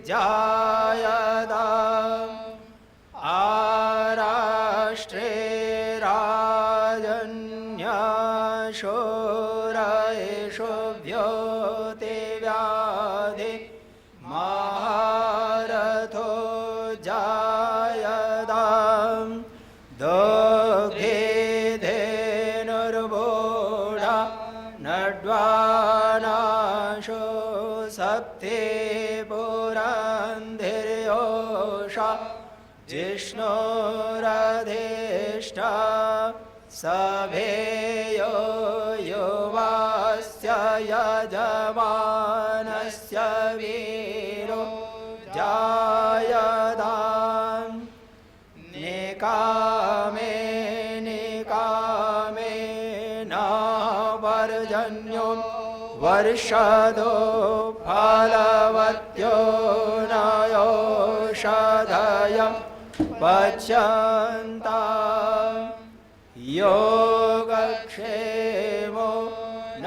जायदाम् आराष्ट्रे राजन्याशोरयेषु व्योते व्याधि महारथो जायदाम् दग्धे धेनुर्वोढा नड्वानाशो सप्ते पुरन्धिर्योषा जिष्णुरधिष्ठा सभेयो युवास्य यजमानस्य वीरो जायदाम् निकामे निकामे न वर्जन्यो वर्षदो फलवत्यो नयोषधयम् पच्यन्ता योगक्षेमो न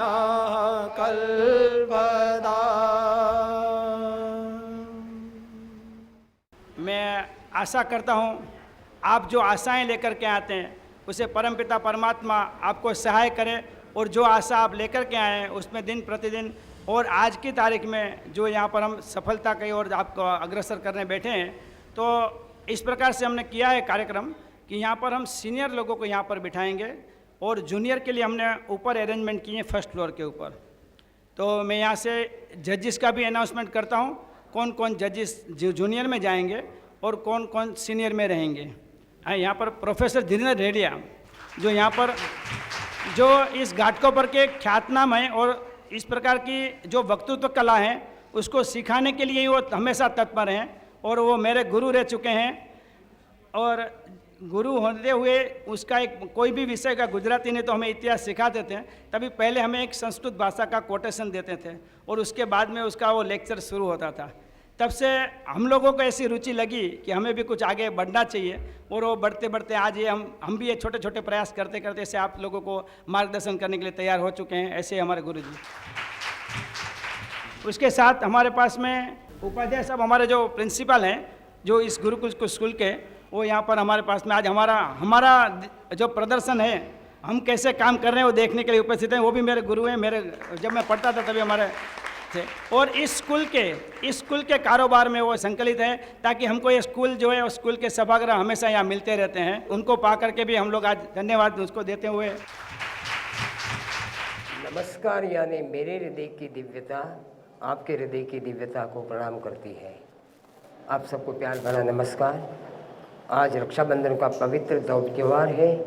कल्पदा। मैं आशा करता हूँ आप जो आशाएं लेकर के आते हैं उसे परमपिता परमात्मा आपको सहाय करे और जो आशा आप लेकर के आए हैं उसमें दिन प्रतिदिन और आज की तारीख में जो यहाँ पर हम सफलता की ओर आपको अग्रसर करने बैठे हैं, तो इस प्रकार से हमने किया है कार्यक्रम कि यहाँ पर हम सीनियर लोगों को यहाँ पर बिठाएंगे और जूनियर के लिए हमने ऊपर अरेंजमेंट किए फर्स्ट फ्लोर के ऊपर। तो मैं यहाँ से जजेस का भी अनाउंसमेंट करता हूँ, कौन कौन जजेस जूनियर में जाएंगे और कौन कौन सीनियर में रहेंगे। यहाँ पर प्रोफेसर धीरेन्द्र रेडिया जो यहाँ पर जो इस घाटकोपर के ख्यातनाम हैं और इस प्रकार की जो वक्तृत्व कला है उसको सिखाने के लिए वो हमेशा तत्पर हैं और वो मेरे गुरु रह चुके हैं। और गुरु होते हुए उसका एक कोई भी विषय का गुजराती नहीं तो हमें इतिहास सिखा देते हैं, तभी पहले हमें एक संस्कृत भाषा का कोटेशन देते थे और उसके बाद में उसका वो लेक्चर शुरू होता था। तब से हम लोगों को ऐसी रुचि लगी कि हमें भी कुछ आगे बढ़ना चाहिए और वो बढ़ते बढ़ते आज ये हम भी ये छोटे छोटे प्रयास करते करते ऐसे आप लोगों को मार्गदर्शन करने के लिए तैयार हो चुके हैं, ऐसे हमारे गुरु जी। उसके साथ हमारे पास में उपाध्याय साहब हमारे जो प्रिंसिपल हैं जो इस गुरुकुल स्कूल के, वो यहाँ पर हमारे पास में आज हमारा जो प्रदर्शन है हम कैसे काम कर रहे हैं वो देखने के लिए उपस्थित हैं। वो भी मेरे गुरु हैं, मेरे जब मैं पढ़ता था तभी हमारे थे और इस स्कूल के कारोबार में वो संकलित है ताकि हमको ये स्कूल जो है स्कूल के सभागृह हमेशा यहाँ मिलते रहते हैं। उनको पा करके भी हम लोग आज धन्यवाद उसको देते हुए नमस्कार यानी मेरे हृदय की दिव्यता आपके हृदय की दिव्यता को प्रणाम करती है। आप सबको प्यार भरा नमस्कार। आज रक्षाबंधन का पवित्र त्यौहार है,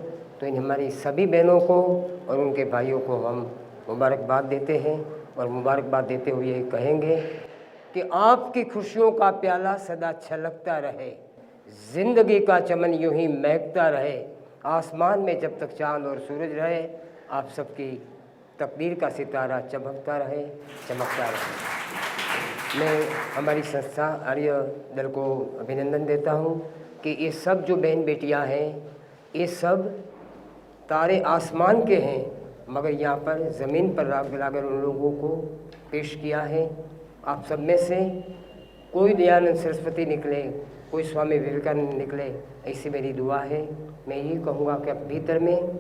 तो इन हमारी सभी बहनों को और उनके भाइयों को हम मुबारकबाद देते हैं और मुबारकबाद देते हुए ये कहेंगे कि आपकी खुशियों का प्याला सदा छलकता रहे, जिंदगी का चमन यूं ही महकता रहे, आसमान में जब तक चांद और सूरज रहे, आप सबकी तकदीर का सितारा चमकता रहे, चमकता रहे। मैं हमारी संस्था आर्य दल को अभिनंदन देता हूँ कि ये सब जो बहन बेटियाँ हैं ये सब तारे आसमान के हैं, मगर यहाँ पर ज़मीन पर राग मिलाकर उन लोगों को पेश किया है। आप सब में से कोई दयानंद सरस्वती निकले, कोई स्वामी विवेकानंद निकले, ऐसी मेरी दुआ है। मैं यही कहूँगा कि अब भीतर में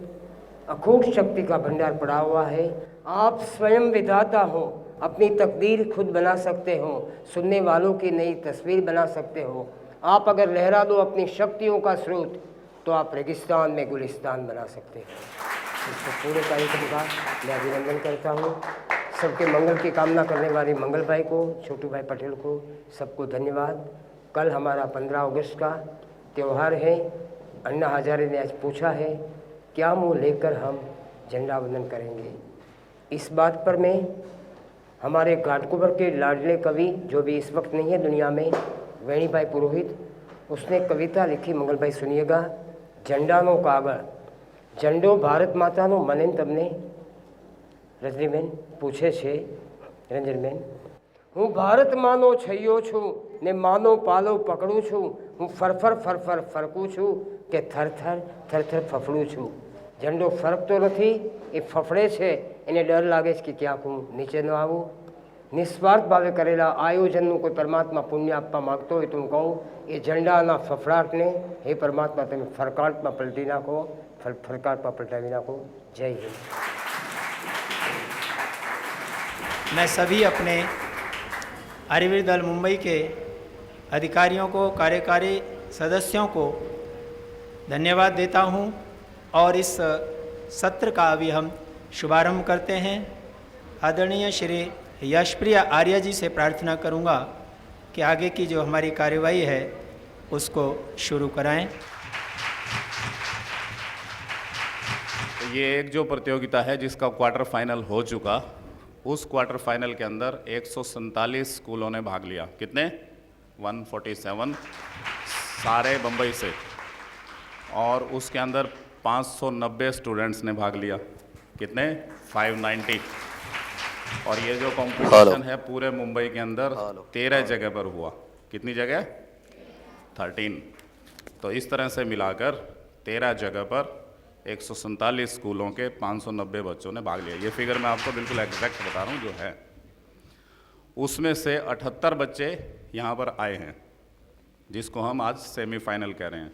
अखूट शक्ति का भंडार पड़ा हुआ है। आप स्वयं विधाता हो, अपनी तकदीर खुद बना सकते हो, सुनने वालों की नई तस्वीर बना सकते हो। आप अगर लहरा दो अपनी शक्तियों का स्रोत तो आप रेगिस्तान में गुलिस्तान बना सकते हो। इसको पूरे कार्यक्रम का मैं अभिनंदन करता हूँ। सबके मंगल की कामना करने वाले मंगल भाई को, छोटू भाई पटेल को, सबको धन्यवाद। कल हमारा 15 अगस्त का त्यौहार है। अन्ना हजारे ने आज पूछा है क्या मुँह लेकर हम झंडा वंदन करेंगे। इस बात पर मैं हमारे घाटकोपर के लाडले कवि जो भी इस वक्त नहीं है दुनिया में, वेणी भाई पुरोहित, उसने कविता लिखी, मंगल भाई सुनिएगा। झंडानो कागड़ झंडो भारत मातानो મને તમને રજનીબેન પૂછે છે રંજનબેન, હું ભારત માનો છૈયો છું ને માનો પાલો પકડું છું, હું ફરફર ફરફર ફરકું છું કે થરથર થરથર ફફડું છું। झंडो ફરકતો નથી, એ ફફડે છે, એને ડર લાગે છે કે ક્યાંક હું નીચે ન આવું। નિસ્વાર્થ ભાવે કરેલા આયોજનનું કોઈ પરમાત્મા પુણ્ય આપવા માગતો હોય તો હું કહું એ ઝંડાના ફફડાટને હે પરમાત્મા તમે ફરકાટમાં પલટી નાખો, ફરકાટમાં પલટાવી નાખો. જય હિન્દ. मैं सभी अपने अरिवीर दल मुंबई के अधिकारियों को, कार्यकारी सदस्यों को धन्यवाद देता हूं और इस सत्र का अभी हम शुभारंभ करते हैं. आदरणीय श्री यशप्रिय आर्य जी से प्रार्थना करूंगा कि आगे की जो हमारी कार्यवाही है उसको शुरू कराएं. ये एक जो प्रतियोगिता है जिसका क्वार्टर फाइनल हो चुका, उस क्वार्टर फाइनल के अंदर 147 स्कूलों ने भाग लिया. कितने? 147 सारे बम्बई से. और उसके अंदर 590 स्टूडेंट्स ने भाग लिया. कितने? 590. और ये जो कॉम्पिटिशन है पूरे मुंबई के अंदर 13 जगह पर हुआ. कितनी जगह? 13. तो इस तरह से मिलाकर 13 जगह पर 147 स्कूलों के 590 बच्चों ने भाग लिया. ये फिगर मैं आपको बिल्कुल एग्जैक्ट बता रहा हूँ जो है. उसमें से 78 बच्चे यहाँ पर आए हैं, जिसको हम आज सेमीफाइनल कह रहे हैं.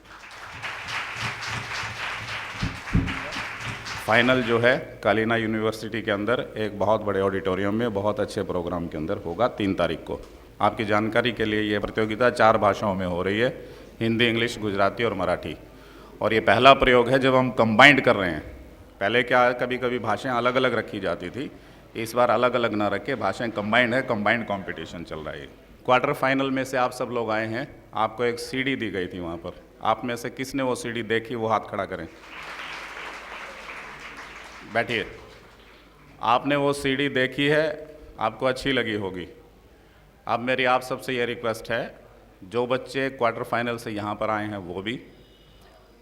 फाइनल जो है कालीना यूनिवर्सिटी के अंदर एक बहुत बड़े ऑडिटोरियम में बहुत अच्छे प्रोग्राम के अंदर होगा 3 तारीख को. आपकी जानकारी के लिए ये प्रतियोगिता 4 भाषाओं में हो रही है, हिंदी, इंग्लिश, गुजराती और मराठी. और ये पहला प्रयोग है जब हम कंबाइंड कर रहे हैं. पहले क्या कभी कभी भाषाएं अलग अलग रखी जाती थी, इस बार अलग अलग ना रख के भाषाएं कंबाइंड है, कंबाइंड कंपटीशन चल रहा है. क्वार्टर फाइनल में से आप सब लोग आए हैं, आपको एक सीडी दी गई थी वहाँ पर. आप में से किसने वो सीडी देखी, वो हाथ खड़ा करें. बैठिए. आपने वो सीडी देखी है, आपको अच्छी लगी होगी. अब मेरी आप सबसे ये रिक्वेस्ट है, जो बच्चे क्वार्टर फाइनल से यहाँ पर आए हैं वो भी,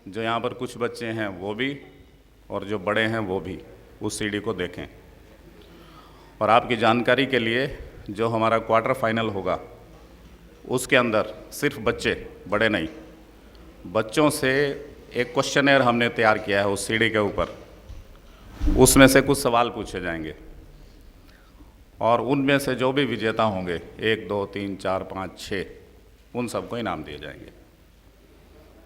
जो यहाँ पर कुछ बच्चे हैं वो भी, और जो बड़े हैं वो भी उस सीडी को देखें. और आपकी जानकारी के लिए जो हमारा क्वार्टर फाइनल होगा उसके अंदर सिर्फ बच्चे, बड़े नहीं, बच्चों से एक क्वेश्चनर हमने तैयार किया है उस सीडी के ऊपर. उसमें से कुछ सवाल पूछे जाएंगे और उनमें से जो भी विजेता होंगे 1, 2, 3, 4, 5, 6 उन सबको इनाम दिए जाएंगे.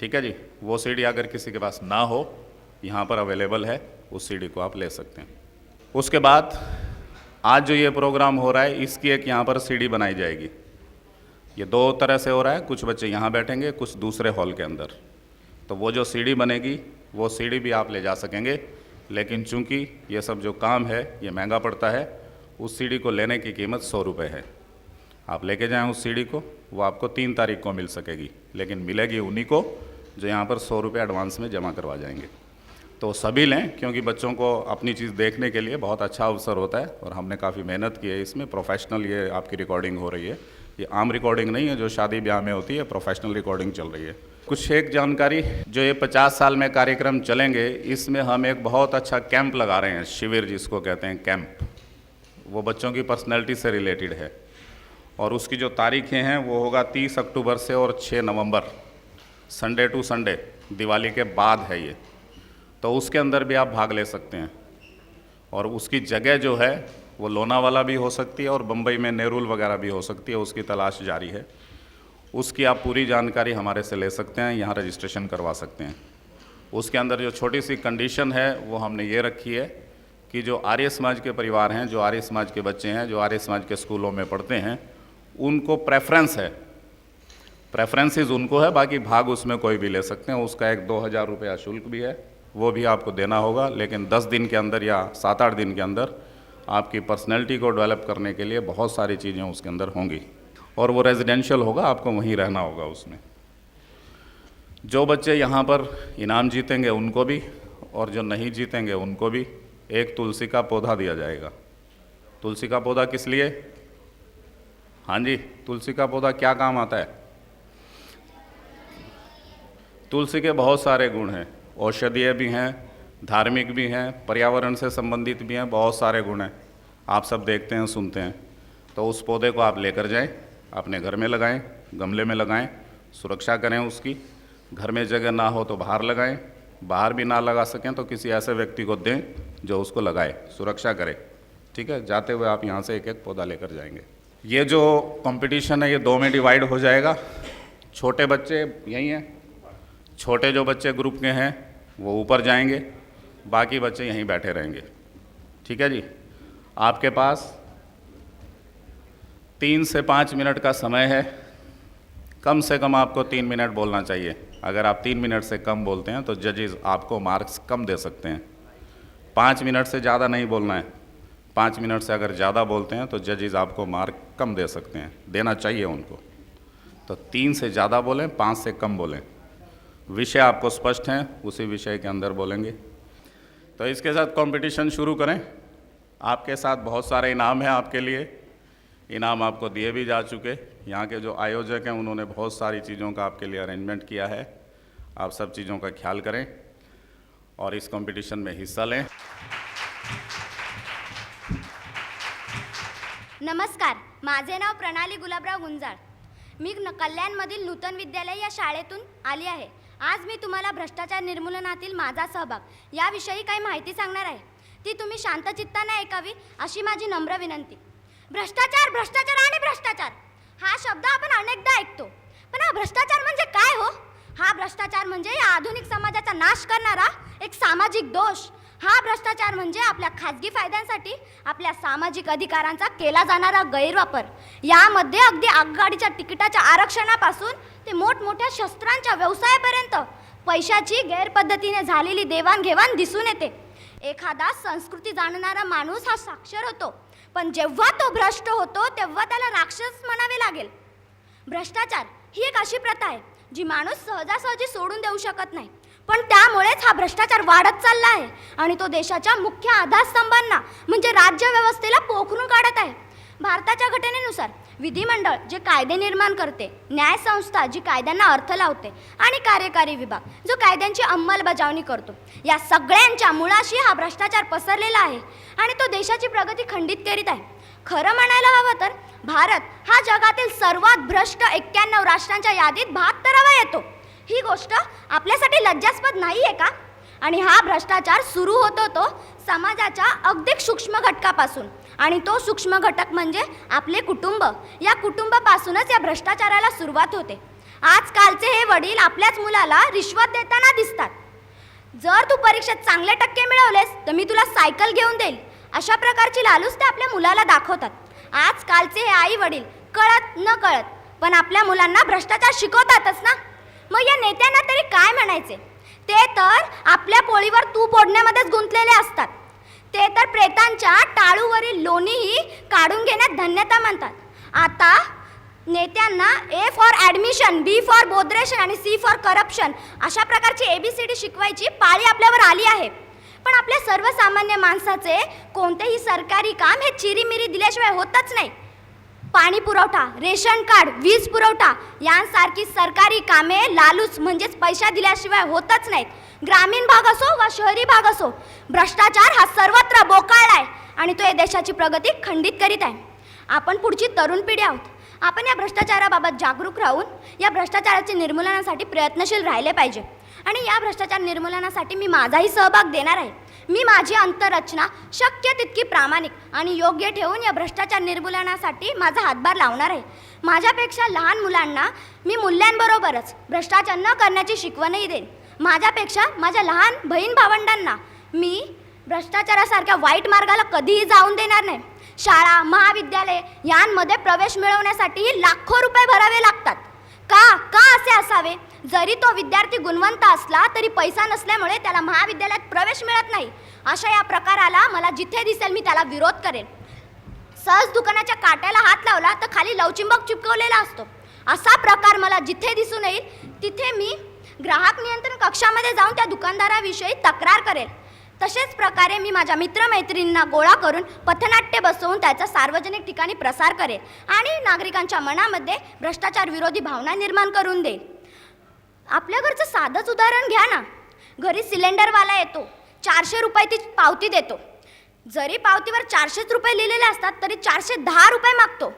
ठीक है जी. वो सीडी अगर किसी के पास ना हो, यहाँ पर अवेलेबल है, उस सीडी को आप ले सकते हैं. उसके बाद आज जो ये प्रोग्राम हो रहा है इसकी एक यहाँ पर सीडी बनाई जाएगी. ये 2 तरह से हो रहा है, कुछ बच्चे यहाँ बैठेंगे, कुछ दूसरे हॉल के अंदर. तो वो जो सीडी बनेगी वो सीडी भी आप ले जा सकेंगे, लेकिन चूंकि ये सब जो काम है ये महंगा पड़ता है, उस सीडी को लेने की कीमत 100 रुपये है. आप लेके जाएं उस सीडी को, वो आपको 3 तारीख को मिल सकेगी, लेकिन मिलेगी उन्हीं को जो यहाँ पर 100 रुपये एडवांस में जमा करवा जाएंगे. तो सभी लें, क्योंकि बच्चों को अपनी चीज़ देखने के लिए बहुत अच्छा अवसर होता है और हमने काफ़ी मेहनत की है इसमें. प्रोफेशनल ये आपकी रिकॉर्डिंग हो रही है, ये आम रिकॉर्डिंग नहीं है जो शादी ब्याह में होती है, प्रोफेशनल रिकॉर्डिंग चल रही है. कुछ एक जानकारी, जो ये 50 साल में कार्यक्रम चलेंगे, इसमें हम एक बहुत अच्छा कैंप लगा रहे हैं, शिविर जिसको कहते हैं कैंप. वो बच्चों की पर्सनैलिटी से रिलेटेड है और उसकी जो तारीखें हैं वो होगा 30 अक्टूबर से और 6 नवंबर, संडे टू संडे, दिवाली के बाद है ये. तो उसके अंदर भी आप भाग ले सकते हैं. और उसकी जगह जो है वो लोनावाला भी हो सकती है और बम्बई में नेरुल वगैरह भी हो सकती है, उसकी तलाश जारी है. उसकी आप पूरी जानकारी हमारे से ले सकते हैं, यहाँ रजिस्ट्रेशन करवा सकते हैं. उसके अंदर जो छोटी सी कंडीशन है वो हमने ये रखी है कि जो आर्य समाज के परिवार हैं, जो आर्य समाज के बच्चे हैं, जो आर्य समाज के स्कूलों में पढ़ते हैं, उनको प्रेफरेंस है. प्रेफरेंसेस उनको है, बाकी भाग उसमें कोई भी ले सकते हैं. उसका एक 2000 रुपया शुल्क भी है, वो भी आपको देना होगा. लेकिन 10 दिन के अंदर या 7-8 दिन के अंदर आपकी पर्सनैलिटी को डेवलप करने के लिए बहुत सारी चीज़ें उसके अंदर होंगी. और वो रेजिडेंशियल होगा, आपको वहीं रहना होगा उसमें. जो बच्चे यहाँ पर इनाम जीतेंगे उनको भी, और जो नहीं जीतेंगे उनको भी एक तुलसी का पौधा दिया जाएगा. तुलसी का पौधा किस लिए? हाँ जी, तुलसी का पौधा क्या काम आता है? तुलसी के बहुत सारे गुण हैं, औषधीय भी हैं, धार्मिक भी हैं, पर्यावरण से संबंधित भी हैं, बहुत सारे गुण हैं. आप सब देखते हैं, सुनते हैं. तो उस पौधे को आप लेकर जाएं, अपने घर में लगाएं, गमले में लगाएं, सुरक्षा करें उसकी. घर में जगह ना हो तो बाहर लगाएं, बाहर भी ना लगा सकें तो किसी ऐसे व्यक्ति को दें जो उसको लगाए, सुरक्षा करे. ठीक है, जाते हुए आप यहाँ से एक एक पौधा लेकर जाएंगे। ये जो कंपटीशन है ये 2 में डिवाइड हो जाएगा। छोटे बच्चे यहीं हैं, छोटे जो बच्चे ग्रुप के हैं वो ऊपर जाएंगे, बाकी बच्चे यहीं बैठे रहेंगे। ठीक है जी, आपके पास 3 से 5 मिनट का समय है। कम से कम आपको 3 मिनट बोलना चाहिए। अगर आप 3 मिनट से कम बोलते हैं तो जजेस आपको मार्क्स कम दे सकते हैं। 5 मिनट से ज़्यादा नहीं बोलना है। 5 मिनट से अगर ज़्यादा बोलते हैं तो जजेस आपको मार्क कम दे सकते हैं, देना चाहिए उनको। तो 3 से ज़्यादा बोलें, 5 से कम बोलें। विषय आपको स्पष्ट हैं, उसी विषय के अंदर बोलेंगे। तो इसके साथ कंपटीशन शुरू करें। आपके साथ बहुत सारे इनाम हैं आपके लिए, इनाम आपको दिए भी जा चुके। यहाँ के जो आयोजक हैं उन्होंने बहुत सारी चीज़ों का आपके लिए अरेंजमेंट किया है। आप सब चीज़ों का ख्याल करें और इस कंपटीशन में हिस्सा लें। नमस्कार, माझे नाव प्रणाली गुलाबराव गुंजाळ। मी कल्याणमधील नूतन विद्यालय या शाळेतून आली आहे। आज मी तुम्हाला भ्रष्टाचार निर्मूलनातील माझा सहभाग याविषयी काही माहिती सांगणार आहे। ती तुम्ही शांतचित्ताने ऐकावी अशी माझी नम्र विनंती। भ्रष्टाचार, भ्रष्टाचार आणि भ्रष्टाचार हा शब्द आपण अनेकदा ऐकतो, पण हा भ्रष्टाचार म्हणजे काय हो? हा भ्रष्टाचार म्हणजे या आधुनिक समाजाचा नाश करणारा एक सामाजिक दोष। हा भ्रष्टाचार म्हणजे आपल्या खाजगी फायद्यांसाठी आपल्या सामाजिक अधिकारांचा केला जाणारा गैरवापर। यामध्ये अगदी आगगाडीच्या तिकिटाच्या आरक्षणापासून ते मोठमोठ्या शस्त्रांच्या व्यवसायापर्यंत पैशाची गैरपद्धतीने झालेली देवाणघेवाण दिसून येते। एखादा संस्कृती जाणणारा माणूस हा साक्षर होतो, पण जेव्हा तो भ्रष्ट होतो तेव्हा त्याला राक्षस म्हणावे लागेल। भ्रष्टाचार ही एक अशी प्रथा आहे जी माणूस सहजासहजी सोडून देऊ शकत नाही, पण त्यामुळेच हा भ्रष्टाचार वाढत चालला आहे आणि तो देशाच्या मुख्य आधारस्तंभांना म्हणजे राज्यव्यवस्थेला पोखरून काढत आहे। भारताच्या घटनेनुसार विधिमंडळ जे कायदे निर्माण करते, न्यायसंस्था जी कायद्यांना अर्थ लावते आणि कार्यकारी विभाग जो कायद्यांची अंमलबजावणी करतो, या सगळ्यांच्या मुळाशी हा भ्रष्टाचार पसरलेला आहे आणि तो देशाची प्रगती खंडित करीत आहे। खरं म्हणायला हवं तर भारत हा जगातील सर्वात भ्रष्ट 91 राष्ट्रांच्या यादीत 72वा येतो। ही गोष्ट आपल्यासाठी लज्जास्पद नाही आहे का? आणि हा भ्रष्टाचार सुरू होतो तो समाजाच्या अगदी सूक्ष्म घटकापासून, आणि तो सूक्ष्म घटक म्हणजे आपले कुटुंब। या कुटुंबापासूनच या भ्रष्टाचाराला सुरुवात होते। आजकालचे हे वडील आपल्याच मुलाला रिश्वत देताना दिसतात। जर तू परीक्षेत चांगले टक्के मिळवलेस तर मी तुला सायकल घेऊन देईल, अशा प्रकारची लालूच ते आपल्या मुलाला दाखवतात। आजकालचे हे आई वडील कळत न कळत पण आपल्या मुलांना भ्रष्टाचार शिकवतातच ना। मग या नेत्यांना तरी काय म्हणायचे? ते तर आपल्या पोळीवर तूप ओढण्यामध्येच गुंतलेले असतात। ते तर प्रेतांच्या टाळूवरील लोणीही काढून घेण्यात धन्यता मानतात। आता नेत्यांना A for admission, B for botheration आणि सी फॉर करप्शन अशा प्रकारची ABCD शिकवायची पाळी आपल्यावर आली आहे। पण आपल्या सर्वसामान्य माणसाचे कोणतेही सरकारी काम हे चिरीमिरी दिल्याशिवाय होतच नाही। पाणी पुरवठा, रेशन कार्ड, वीज पुरवठा यांसारखी सरकारी कामे लालूच म्हणजेच पैसा दिल्याशिवाय होतच नाहीत। ग्रामीण भाग असो वा शहरी भाग असो, भ्रष्टाचार हा सर्वत्र बोकाळलाय आणि तो या देशाची प्रगती खंडित करीत आहे। आपण पुढची तरुण पिढी आहोत। आपण या भ्रष्टाचाराबाबत जागरूक राहून या भ्रष्टाचाराच्या निर्मूलनासाठी प्रयत्नशील राहिले पाहिजे आणि या भ्रष्टाचार निर्मूलनासाठी मी माझाही सहभाग देणार आहे। मी माझी अंतररचना शक्य तितकी प्रामाणिक आणि योग्य ठेवून या भ्रष्टाचार निर्मूलनासाठी माझा हातभार लावणार आहे। माझ्यापेक्षा लहान मुलांना मी मूल्यांबरोबरच भ्रष्टाचार न करण्याची शिकवणही देईन। माझ्यापेक्षा माझ्या लहान बहीण भावंडांना मी भ्रष्टाचारासारख्या वाईट मार्गाला कधीही जाऊन देणार नाही। शाळा, महाविद्यालय यांमध्ये प्रवेश मिळवण्यासाठी लाखो रुपये भरावे लागतात। का असे असावे? जरी तो विद्यार्थी गुणवंत असला तरी पैसा नसल्यामुळे त्याला महाविद्यालयात प्रवेश मिळत नाही। अशा या प्रकाराला मला जिथे दिसेल मी त्याला विरोध करेन। सहज दुकानाच्या काट्याला हात लावला तर खाली लवचिंबक चिपकवलेला असतो, असा प्रकार मला जिथे दिसून येईल तिथे मी ग्राहक नियंत्रण कक्षामध्ये जाऊन त्या दुकानदाराविषयी तक्रार करेल। तसेच प्रकारे मी माझ्या मित्रमैत्रिणींना गोळा करून पथनाट्य बसवून त्याचा सार्वजनिक ठिकाणी प्रसार करेल आणि नागरिकांच्या मनामध्ये भ्रष्टाचार विरोधी भावना निर्माण करून देईल। आपल्या घरचं साधंच उदाहरण घ्या ना। घरी सिलेंडरवाला येतो, 400 रुपये ती पावती देतो। जरी पावतीवर 400 रुपये लिहिलेले असतात तरी 410 रुपये मागतो।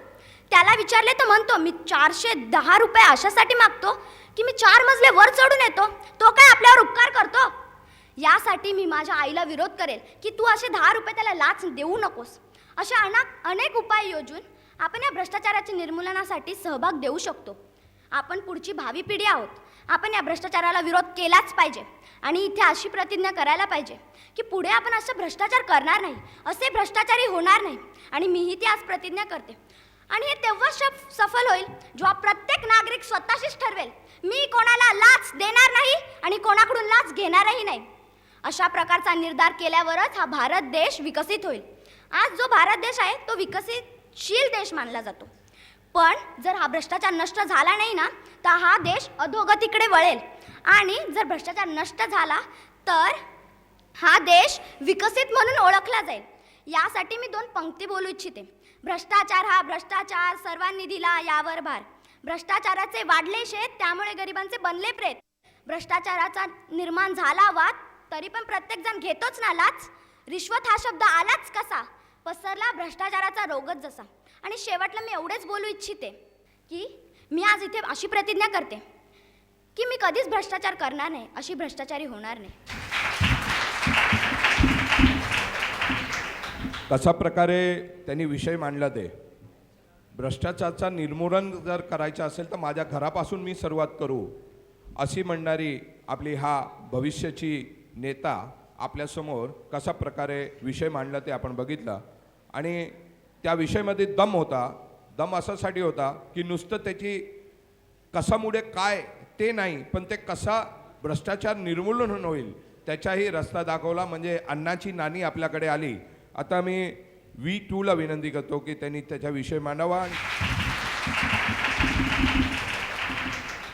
त्याला विचारले तर म्हणतो मी 410 रुपये अशासाठी मागतो की मी 4 मजले वर चढून येतो, तो काय आपल्यावर उपकार करतो? यासाठी मी माझ्या आईला विरोध करेल की तू असे 10 रुपये त्याला लाच देऊ नकोस। अशा अनेक उपाय योजून आपण या भ्रष्टाचाराच्या निर्मूलनासाठी सहभाग देऊ शकतो. आपण पुढची भावी पिढी आहोत. आपण या भ्रष्टाचाराला विरोध केलाच पाहिजे आणि इथे अशी प्रतिज्ञा करायला पाहिजे की पुढे आपण असं भ्रष्टाचार करणार नाही, असे भ्रष्टाचारी होणार नाही. आणि मीही ती आज प्रतिज्ञा करते. आणि हे तेव्हा सफल होईल जेव्हा प्रत्येक नागरिक स्वतःशीच ठरवेल, मी कोणाला लाच देणार नाही आणि कोणाकडून लाच घेणारही नाही. अशा प्रकारचा निर्धार केल्यावरच हा भारत देश विकसित होईल. आज जो भारत देश आहे तो विकसितशील देश मानला जातो. पण जर हा भ्रष्टाचार नष्ट झाला नाही ना, तर हा देश अधोगतीकडे वळेल. आणि जर भ्रष्टाचार नष्ट झाला तर हा देश विकसित म्हणून ओळखला जाईल. यासाठी मी 2 पंक्ती बोलू इच्छिते. भ्रष्टाचार हा भ्रष्टाचार, सर्वांनी दिला यावर भार. भ्रष्टाचाराचे वाढले शेत, त्यामुळे गरिबांचे बनले प्रेत. भ्रष्टाचाराचा निर्माण झाला वाद, तरी पण प्रत्येक जण घेतोच ना लाच. रिश्वत हा शब्द आलाच कसा, पसरला भ्रष्टाचाराचा रोगच जसा. आणि शेवटला मी एवढेच बोलू इच्छिते की मी आज इथे अशी प्रतिज्ञा करते की मी कधीच भ्रष्टाचार करणार नाही, अशी भ्रष्टाचारी होणार नाही. कशा प्रकारे त्यांनी विषय मांडला ते भ्रष्टाचाराचा निर्मूलन जर करायचं असेल तर माझ्या घरापासून मी सुरुवात करू अशी म्हणणारी आपली हा भविष्याची नेता आपल्यासमोर कशा प्रकारे विषय मांडला ते आपण बघितलं. आणि त्या विषयामध्ये दम होता. दम अशासाठी होता की नुसतं त्याची कशामुळे काय ते नाही, पण ते कसा भ्रष्टाचार निर्मूलन होईल त्याचाही रस्ता दाखवला. म्हणजे अन्नाची नाणी आपल्याकडे आली. आता मी V2ला विनंती करतो की त्यांनी त्याच्याविषयी मांडावा.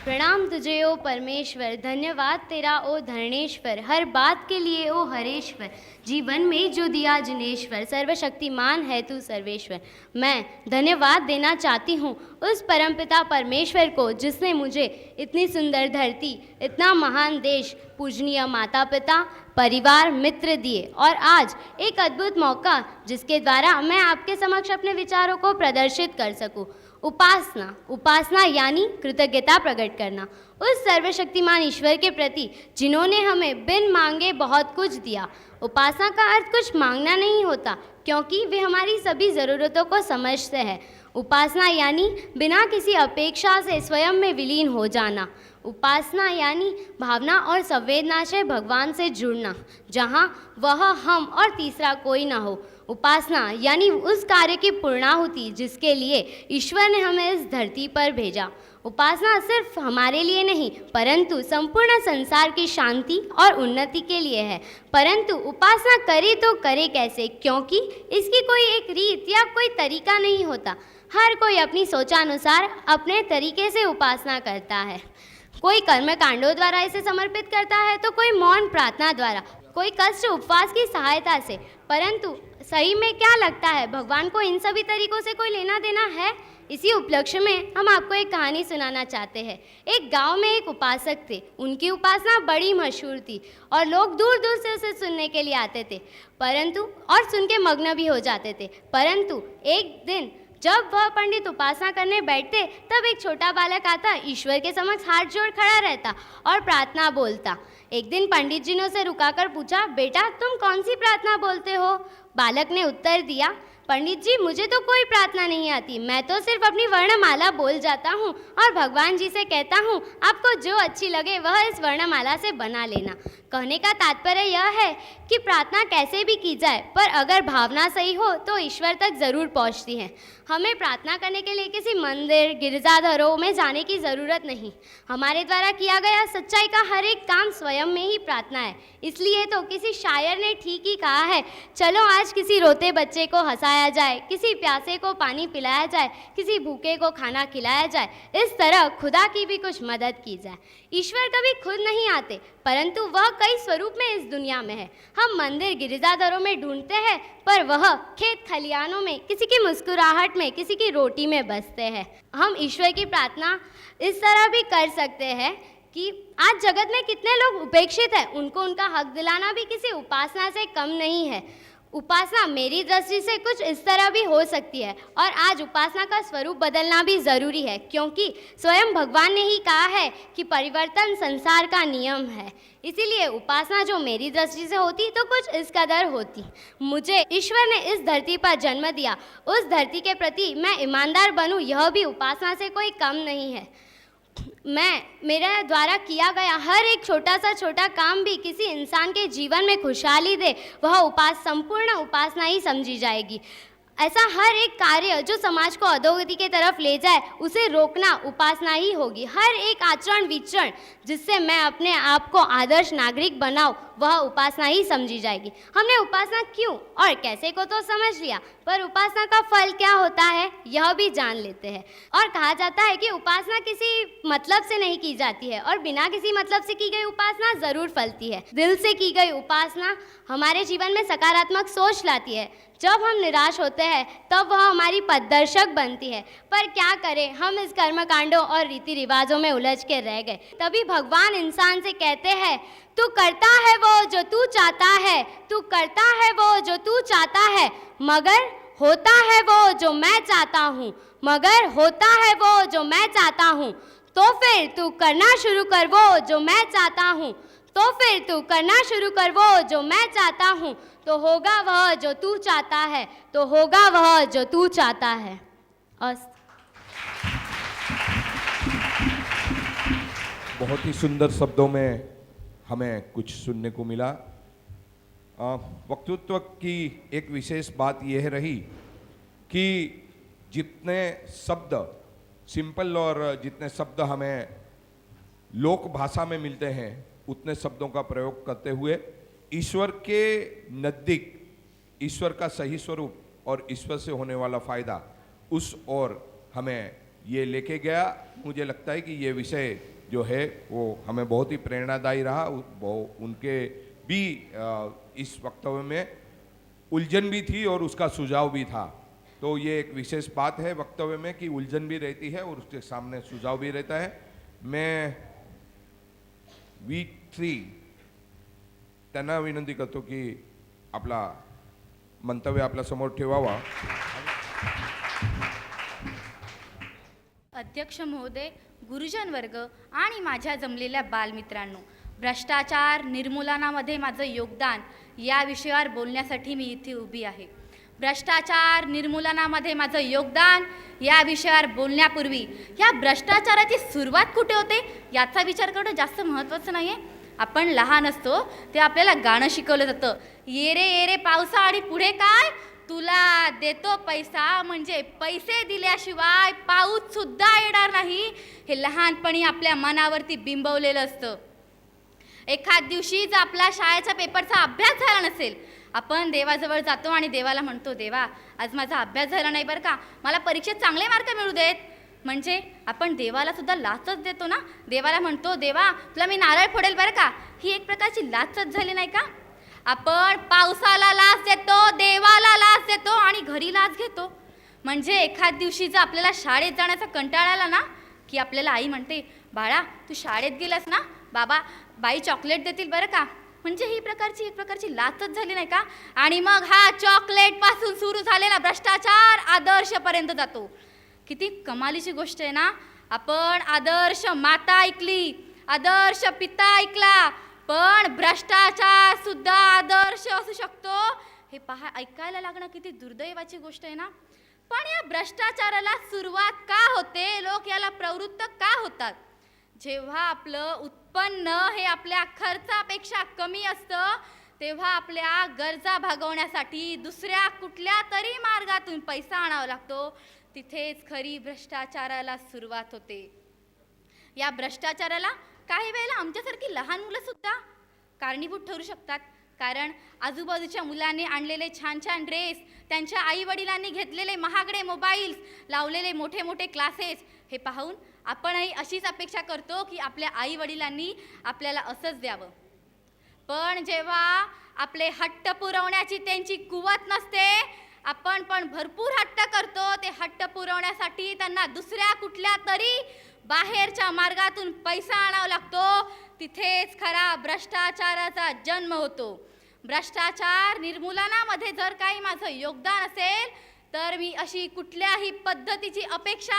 प्रणाम तुझे ओ परमेश्वर, धन्यवाद तेरा ओ धरणेश्वर, हर बात के लिए ओ हरेश्वर, जीवन में जो दिया जिनेश्वर, सर्वशक्तिमान है तू सर्वेश्वर. मैं धन्यवाद देना चाहती हूँ उस परमपिता परमेश्वर को जिसने मुझे इतनी सुंदर धरती, इतना महान देश, पूजनीय माता पिता, परिवार, मित्र दिए और आज एक अद्भुत मौका जिसके द्वारा मैं आपके समक्ष अपने विचारों को प्रदर्शित कर सकूं. उपासना, उपासना यानी कृतज्ञता प्रकट करना उस सर्वशक्तिमान ईश्वर के प्रति जिन्होंने हमें बिन मांगे बहुत कुछ दिया. उपासना का अर्थ कुछ मांगना नहीं होता, क्योंकि वे हमारी सभी ज़रूरतों को समझते हैं. उपासना यानी बिना किसी अपेक्षा से स्वयं में विलीन हो जाना. उपासना यानी भावना और संवेदना से भगवान से जुड़ना, जहाँ वह, हम और तीसरा कोई ना हो. उपासना यानी उस कार्य की पूर्णाहुति जिसके लिए ईश्वर ने हमें इस धरती पर भेजा. उपासना सिर्फ हमारे लिए नहीं परंतु संपूर्ण संसार की शांति और उन्नति के लिए है. परंतु उपासना करे तो करे कैसे, क्योंकि इसकी कोई एक रीत या कोई तरीका नहीं होता. हर कोई अपनी सोचानुसार अपने तरीके से उपासना करता है. कोई कर्म कांडों द्वारा इसे समर्पित करता है तो कोई मौन प्रार्थना द्वारा, कोई कष्ट उपवास की सहायता से. परंतु सही में क्या लगता है, भगवान को इन सभी तरीकों से कोई लेना देना है? इसी उपलक्ष्य में हम आपको एक कहानी सुनाना चाहते हैं. एक गांव में एक उपासक थे. उनकी उपासना बड़ी मशहूर थी और लोग दूर दूर से उसे सुनने के लिए आते थे, परंतु और सुन के मग्न भी हो जाते थे. परंतु एक दिन जब वह पंडित उपासना करने बैठते तब एक छोटा बालक आता, ईश्वर के समक्ष हाथ जोड़ खड़ा रहता और प्रार्थना बोलता. एक दिन पंडित जी ने उसे रुकाकर पूछा, बेटा तुम कौन सी प्रार्थना बोलते हो? बालक ने उत्तर दिया, पंडित जी मुझे तो कोई प्रार्थना नहीं आती, मैं तो सिर्फ अपनी वर्णमाला बोल जाता हूँ और भगवान जी से कहता हूँ आपको जो अच्छी लगे वह इस वर्णमाला से बना लेना. कहने का तात्पर्य यह है कि प्रार्थना कैसे भी की जाए पर अगर भावना सही हो तो ईश्वर तक ज़रूर पहुँचती है. हमें प्रार्थना करने के लिए किसी मंदिर, गिरजाघरों में जाने की ज़रूरत नहीं. हमारे द्वारा किया गया सच्चाई का हर एक काम स्वयं में ही प्रार्थना है. इसलिए तो किसी शायर ने ठीक ही कहा है, चलो आज किसी रोते बच्चे को हंसाया जाए, किसी प्यासे को पानी पिलाया जाए, किसी भूखे को खाना खिलाया जाए. इस तरह खुदा की भी कुछ मदद की जाए. ईश्वर कभी खुद नहीं आते परंतु वह कई स्वरूप में इस दुनिया में है. हम मंदिर गिरजाघरों में ढूंढते हैं पर वह खेत खलियानों में, किसी की मुस्कुराहट में, किसी की रोटी में बसते हैं. हम ईश्वर की प्रार्थना इस तरह भी कर सकते हैं कि आज जगत में कितने लोग उपेक्षित हैं, उनको उनका हक दिलाना भी किसी उपासना से कम नहीं है. उपासना मेरी दृष्टि से कुछ इस तरह भी हो सकती है, और आज उपासना का स्वरूप बदलना भी ज़रूरी है, क्योंकि स्वयं भगवान ने ही कहा है कि परिवर्तन संसार का नियम है। इसीलिए उपासना जो मेरी दृष्टि से होती तो कुछ इस कदर होती। मुझे ईश्वर ने इस धरती पर जन्म दिया, उस धरती के प्रति मैं ईमानदार बनूं, यह भी उपासना से कोई कम नहीं है। मेरे द्वारा किया गया हर एक छोटा काम भी किसी इंसान के जीवन में खुशहाली दे, वह संपूर्ण उपासना ही समझी जाएगी। ऐसा हर एक कार्य जो समाज को अधोगति के तरफ ले जाए, उसे रोकना उपासना ही होगी। हर एक आचरण विचरण जिससे मैं अपने आप को आदर्श नागरिक बनाऊं, वह उपासना ही समझी जाएगी। हमने उपासना क्यों और कैसे को तो समझ लिया, पर उपासना का फल क्या होता है यह भी जान लेते हैं। और कहा जाता है कि उपासना किसी मतलब से नहीं की जाती है, और बिना किसी मतलब से की गई उपासना ज़रूर फलती है। दिल से की गई उपासना हमारे जीवन में सकारात्मक सोच लाती है। जब हम निराश होते हैं तब वह हमारी पथदर्शक बनती है, पर क्या करें, हम इस कर्मकांडों और रीति रिवाजों में उलझ के रह गए। तभी भगवान इंसान से कहते हैं, तू करता है वो जो तू चाहता है, तू करता है वो जो तू चाहता है, मगर होता है वो जो मैं चाहता हूँ, मगर होता है वो जो मैं चाहता हूँ। तो फिर तू करना शुरू कर वो जो मैं चाहता हूँ, तो फिर तू करना शुरू कर वो जो मैं चाहता हूँ, तो होगा वह जो तू चाहता है, तो होगा वह जो तू चाहता है। बहुत ही सुंदर शब्दों में हमें कुछ सुनने को मिला। वक्तृत्व की एक विशेष बात यह रही कि जितने शब्द सिंपल और जितने शब्द हमें लोक भाषा में मिलते हैं, उतने शब्दों का प्रयोग करते हुए ईश्वर के नज़दीक ईश्वर का सही स्वरूप और ईश्वर से होने वाला फ़ायदा, उस ओर हमें ये लेके गया। मुझे लगता है कि ये विषय जो है वो हमें बहुत ही प्रेरणादायी रहा। उनके भी इस वक्तव्य में उलझन भी थी और उसका सुझाव भी था। तो ये एक विशेष बात है वक्तव्य में कि उलझन भी रहती है और उसके सामने सुझाव भी रहता है। मैं V3 त्यांना विनंती करतो की आपला मंतव्य आपल्या समोर ठेवावा। अध्यक्ष महोदय, गुरुजन वर्ग आणि माझ्या जमलेल्या बालमित्रांनो, भ्रष्टाचार निर्मूलनामध्ये माझं योगदान या विषयावर बोलण्यासाठी मी इथे उभी आहे। भ्रष्टाचार निर्मूलनामध्ये माझं योगदान या विषयावर बोलण्यापूर्वी या भ्रष्टाचाराची सुरुवात कुठे होते याचा विचार करणं जास्त महत्त्वाचं नाही आहे। आपण लहान असतो ते आपल्याला गाणं शिकवलं जातं, ये रे ये रे पावसा आणि पुढे काय, तुला देतो पैसा म्हणजे पैसे दिल्याशिवाय पाऊस सुद्धा येणार नाही, हे लहानपणी आपल्या मनावरती बिंबवलेलं असतं। एखाद दिवशी जर आपला शाळेचा पेपरचा अभ्यास झाला नसेल, आपण देवाजवळ जातो आणि देवाला म्हणतो, देवा आज माझा अभ्यास झाला नाही बरं का, मला परीक्षेत चांगले मार्क मिळू देत। म्हणजे आपण देवाला सुद्धा लाचच देतो ना, देवाला म्हणतो, देवा तुला मी नारळ फोडेल बरं का, ही एक प्रकारची लाचच झाली नाही का। आपण पावसाला लाच देतो, देवाला लाच देतो आणि घरी लाच घेतो। म्हणजे एखाद दिवशी जर आपल्याला शाळेत जाण्याचा कंटाळा आला ना, की आपल्याला आई म्हणते, बाळा तू शाळेत गेलास ना, बाबा बाई चॉकलेट देतील बरं का, म्हणजे ही एक प्रकारची लाचच झाली नाही का। आणि मग हा चॉकलेट पासून सुरू झालेला भ्रष्टाचार आदर्शपर्यंत जातो। किती कमालीची गोष्ट आहे ना। आपण आदर्श माता ऐकली, आदर्श पिता ऐकला, पण भ्रष्टाचार सुद्धा आदर्श असू शकतो हे पहा, ऐकायला लागणं किती दुर्दैवाची गोष्ट आहे ना। पण या भ्रष्टाचाराला सुरुवात का होते, लोक याला प्रवृत्त का होतात, जेव्हा आपलं उत्पन्न हे आपल्या खर्चापेक्षा कमी असतं, तेव्हा आपल्या गरजा भागवण्यासाठी दुसऱ्या कुठल्या तरी मार्गातून पैसा आणावा लागतो, तिथेच खरी भ्रष्टाचाराला सुरुवात होते। या भ्रष्टाचाराला काही वेळेला आमच्यासारखी लहान मुलं सुद्धा कारणीभूत ठरू शकतात, कारण आजूबाजूच्या मुलांनी आणलेले छान छान ड्रेस, त्यांच्या आईवडिलांनी घेतलेले महागडे मोबाईल्स, लावलेले मोठे मोठे क्लासेस हे पाहून आपणही अशीच अपेक्षा करतो की आपल्या आईवडिलांनी आपल्याला असंच द्यावं। पण जेव्हा आपले हट्ट पुरवण्याची त्यांची कुवत नसते, आपण पण भरपूर हट्ट करतो, ते हट्ट पुरवण्यासाठी त्यांना दुसऱ्या कुठल्या तरी बाहेरच्या मार्गातून पैसा आणावा लागतो, तिथेच खरा भ्रष्टाचाराचा जन्म होतो। भ्रष्टाचार निर्मूलनामध्ये जर काही माझं योगदान असेल तर मी अशी कुठल्याही पद्धतीची अपेक्षा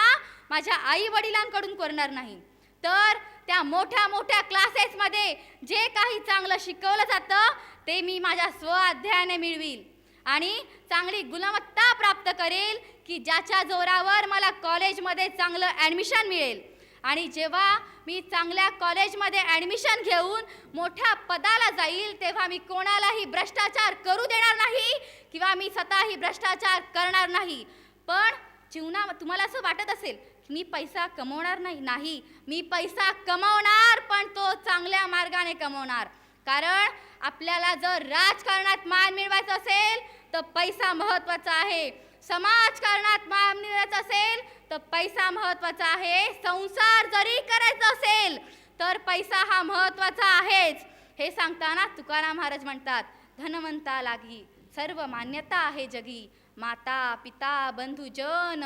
माझ्या आई वडिलांकडून करणार नाही. तर त्या मोठ्या मोठ्या क्लासेसमध्ये जे काही चांगलं शिकवलं जातं ते मी माझ्या स्वअध्ययाने मिळवील आणि चांगली गुणवत्ता प्राप्त करेल की ज्याच्या जोरावर मला कॉलेजमध्ये चांगलं ॲडमिशन मिळेल. आणि जेव्हा मी चांगल्या कॉलेजमध्ये ॲडमिशन घेऊन मोठ्या पदाला जाईल तेव्हा मी कोणालाही भ्रष्टाचार करू देणार नाही किंवा मी स्वतःही भ्रष्टाचार करणार नाही. पण तुम्हाला असं वाटत असेल की मी पैसा कमवणार नाही, मी पैसा कमवणार पण तो चांगल्या मार्गाने कमवणार. कारण आपल्याला जर राजकारणात मान मिळवायचं असेल तर पैसा महत्त्वाचा आहे, समाजकारणात मान मिळवायचं असेल तर पैसा महत्त्वाचा आहे, संसार जरी करायचा असेल तर पैसा हा महत्त्वाचा आहेच. हे सांगताना तुकाराम महाराज म्हणतात, धनवंता लागी सर्व मान्यता आहे जगी, माता पिता बंधुजन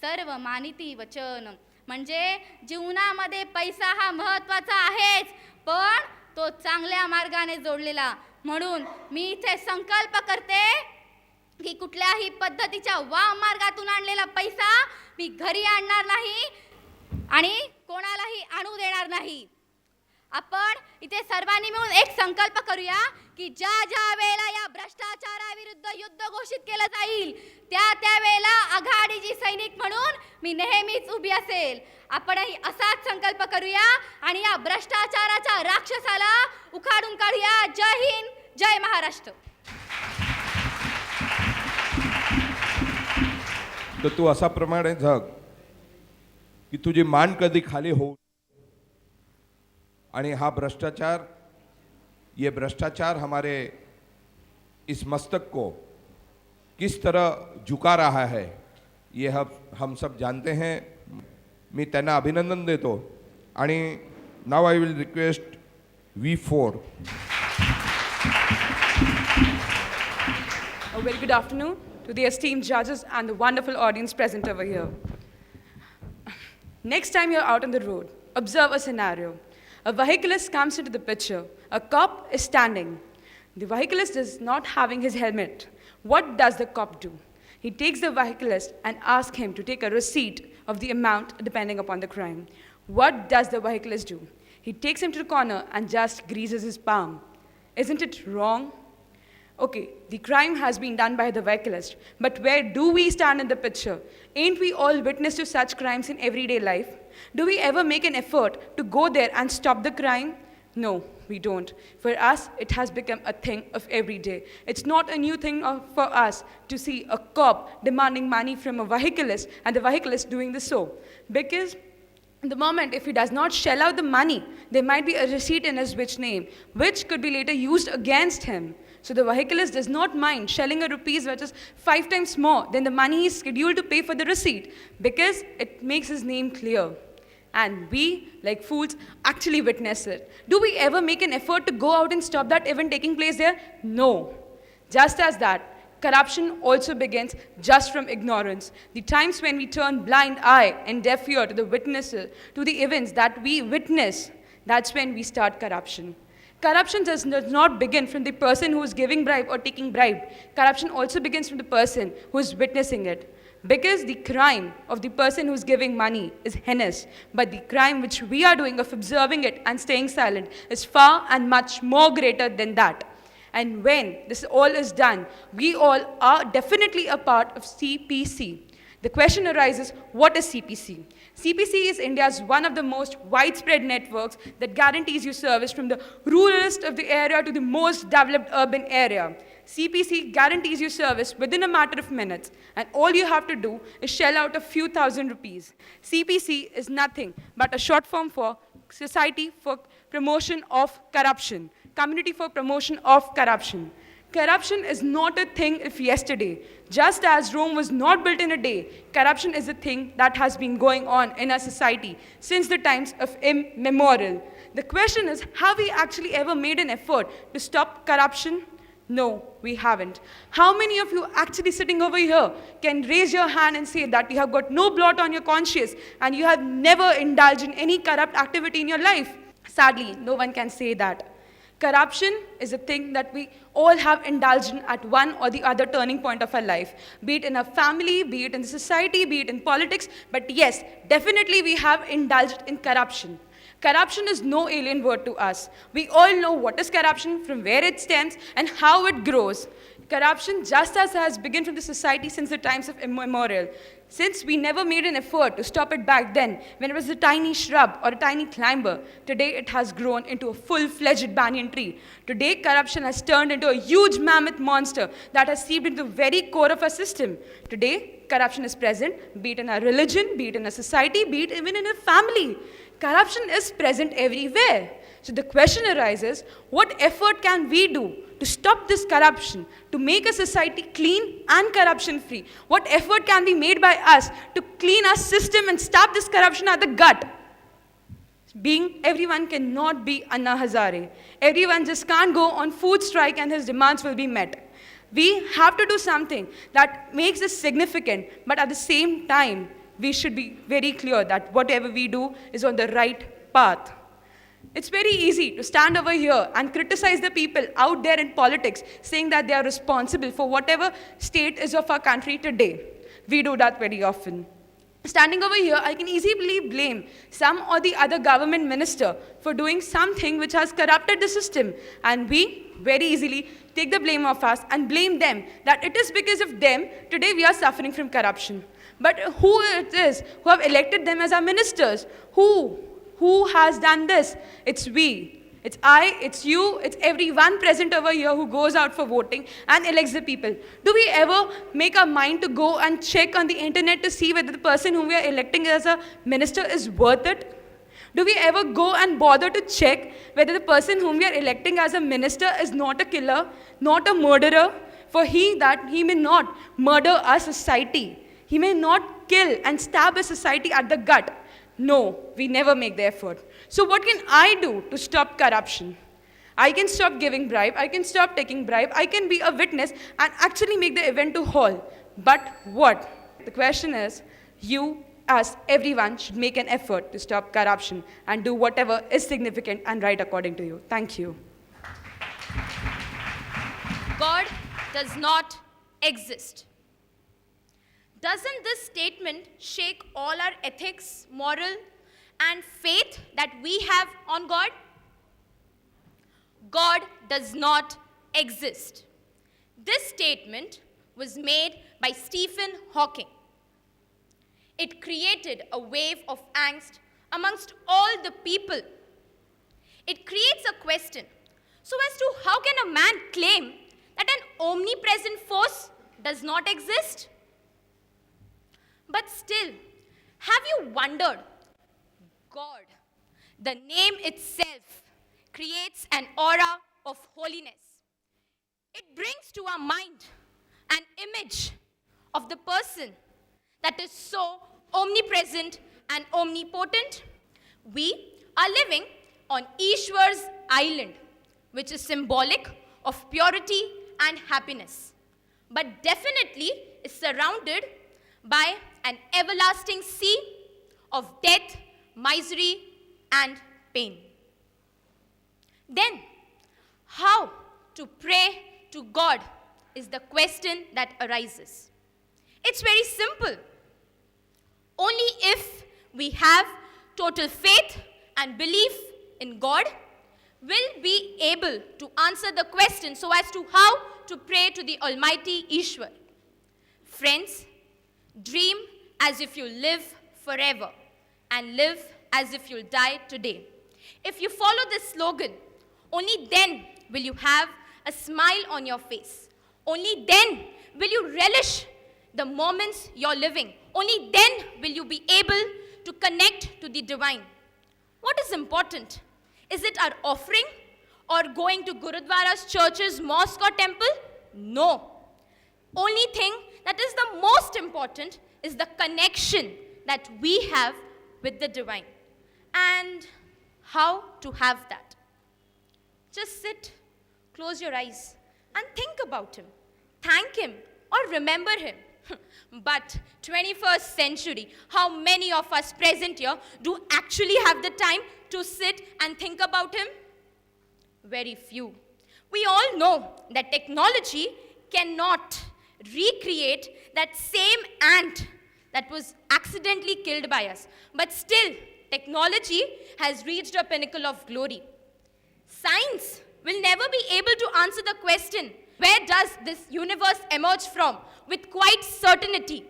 सर्व मानिती वचन. म्हणजे जीवनामध्ये पैसा हा महत्त्वाचा आहेच पण तो चांगल्या मार्गाने जोडलेला. म्हणून मी इथे संकल्प करते की कुठल्याही पद्धतीच्या वाम मार्गातून आणलेला पैसा मी घरी आणणार नाही आणि कोणालाही आणू देणार नाही. आपण इथे सर्वांनी मिळून एक संकल्प करूया की ज्या ज्या वेळेला या भ्रष्टाचाराविरुद्ध युद्ध घोषित केलं जाईल त्या वेळेला आघाडीची सैनिक म्हणून मी नेहमीच उभी असेल. आपणही असाच संकल्प करूया आणि या भ्रष्टाचाराच्या राक्षसाला उखाडून काढूया. जय हिंद, जय महाराष्ट्र. तर तू असा प्रमाणे जग की तुझी मान कधी खाली होऊ. आणि हा भ्रष्टाचार, ये भ्रष्टाचार हमारे इस मस्तक को किस तरह झुका रहा है ये हम सब जानते हैं. मी त्यांना अभिनंदन देतो. आणि now I will request V4. A very good afternoon to the esteemed judges and the wonderful audience present over here. Next time you're out on the road, observe a scenario. A vehicleist comes into the picture. A cop is standing. The vehicleist is not having his helmet. What does the cop do? He takes the vehicleist and asks him to take a receipt of the amount depending upon the crime. What does the vehicleist do? He takes him to the corner and just greases his palm. Isn't it wrong? Okay, the crime has been done by the vehicleist, but where do we stand in the picture? Ain't we all witness to such crimes in everyday life? Do we ever make an effort to go there and stop the crime? No, we don't. For us, it has become a thing of every day. It's not a new thing for us to see a cop demanding money from a vehicleist and the vehicleist doing the so. Because the moment if he does not shell out the money, there might be a receipt in his which name, which could be later used against him. So the vehicleist does not mind shelling a rupees which is 5 times more than the money he is scheduled to pay for the receipt, because it makes his name clear. And we, like fools, actually witness it. Do we ever make an effort to go out and stop that event taking place there? No. Just as that, corruption also begins just from ignorance. The times when we turn blind eye and deaf ear to the witnesses, to the events that we witness, that's when we start corruption. Corruption does not begin from the person who is giving bribe or taking bribe. Corruption also begins from the person who is witnessing it. Because the crime of the person who is giving money is heinous, but the crime which we are doing of observing it and staying silent is far and much more greater than that. And when this all is done, we all are definitely a part of CPC. The question arises, what is CPC? CPC is India's one of the most widespread networks that guarantees you service from the ruralest of the area to the most developed urban area. CPC guarantees you service within a matter of minutes, and all you have to do is shell out a few thousand rupees. CPC is nothing but a short form for Society for Promotion of Corruption, Community for Promotion of Corruption. Corruption is not a thing of yesterday. Just as Rome was not built in a day, corruption is a thing that has been going on in our society since the times of immemorial. The question is, have we actually ever made an effort to stop corruption? No, we haven't. How many of you actually sitting over here can raise your hand and say that you have got no blot on your conscience and you have never indulged in any corrupt activity in your life? Sadly, no one can say that. Corruption is a thing that we all have indulged in at one or the other turning point of our life, be it in our family, be it in the society, be it in politics. But yes, definitely we have indulged in corruption. Corruption is no alien word to us. We all know what is corruption, from where it stems, and how it grows. Corruption, just as has begun from the society since the times of immemorial. Since we never made an effort to stop it back then, when it was a tiny shrub or a tiny climber, today it has grown into a full-fledged banyan tree. Today, corruption has turned into a huge mammoth monster that has seeped into the very core of our system. Today, corruption is present, be it in our religion, be it in our society, be it even in our family. Corruption is present everywhere. So the question arises, what effort can we do to stop this corruption, to make a society clean and corruption-free? What effort can be made by us to clean our system and stop this corruption at the gut? Everyone cannot be Anna Hazare. Everyone just can't go on food strike and his demands will be met. We have to do something that makes this significant, but at the same time, we should be very clear that whatever we do is on the right path. It's very easy to stand over here and criticize the people out there in politics, saying that they are responsible for whatever state is of our country today. We do that very often. Standing over here, I can easily blame some or the other government minister for doing something which has corrupted the system. And we very easily take the blame of us and blame them, that it is because of them today we are suffering from corruption. But who it is who have elected them as our ministers? Who has done this? It's we. It's I, it's you, it's everyone present over here who goes out for voting and elects the people. Do we ever make our mind to go and check on the internet to see whether the person whom we are electing as a minister is worth it? Do we ever go and bother to check whether the person whom we are electing as a minister is not a killer, not a murderer? For he may not murder our society. He may not kill and stab a society at the gut. No, we never make the effort. So what can I do to stop corruption? I can stop giving bribe, I can stop taking bribe, I can be a witness and actually make the event to halt. But what? The question is, you, us, everyone should make an effort to stop corruption and do whatever is significant and right according to you. Thank you. God does not exist. Doesn't this statement shake all our ethics, moral, and faith that we have on God? God does not exist. This statement was made by Stephen Hawking. It created a wave of angst amongst all the people. It creates a question. So as to how can a man claim that an omnipresent force does not exist? But still, have you wondered? God, the name itself, creates an aura of holiness. It brings to our mind an image of the person that is so omnipresent and omnipotent. We are living on Ishwar's island, which is symbolic of purity and happiness, but definitely is surrounded by an everlasting sea of death, misery, and pain. Then, how to pray to God is the question that arises. It's very simple. Only if we have total faith and belief in God will be able to answer the question so as to how to pray to the Almighty Ishwar. Friends, dream as if you live forever and live as if you'll die today. If you follow this slogan, only then will you have a smile on your face. Only then will you relish the moments you're living. Only then will you be able to connect to the divine. What is important? Is it our offering or going to gurudwaras, churches, mosque or temple? No. Only thing that is the most important is the connection that we have with the divine. And how to have that? Just sit, close your eyes, and think about him. Thank him or remember him. But 21st century, how many of us present here do actually have the time to sit and think about him? Very few. We all know that technology cannot recreate that same ant that was accidentally killed by us. But still, technology has reached a pinnacle of glory. Science will never be able to answer the question, where does this universe emerge from, with quite certainty.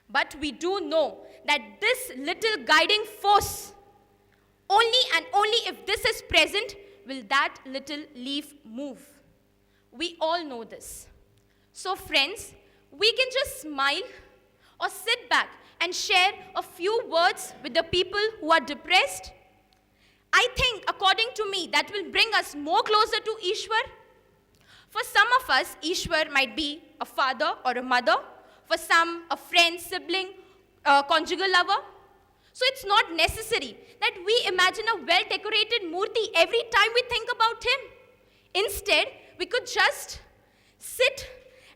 But we do know that this little guiding force, only and only if this is present, will that little leaf move. We all know this. So friends, we can just smile or sit back and share a few words with the people who are depressed. I think, according to me, that will bring us more closer to Ishwar. For some of us, Ishwar might be a father or a mother. For some, a friend, sibling, conjugal lover. So it's not necessary that we imagine a well-decorated murti every time we think about him. Instead, we could just sit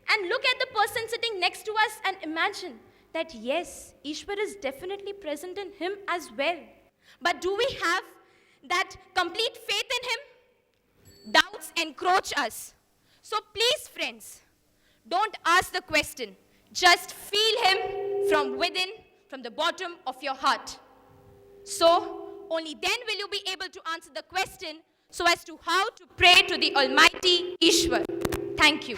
and look at the person sitting next to us and imagine that yes, Ishwar is definitely present in him as well. But do we have that complete faith in him? Doubts encroach us. So please, friends, don't ask the question. Just feel him from within, from the bottom of your heart. So only then will you be able to answer the question so as to how to pray to the Almighty Ishwar. Thank you.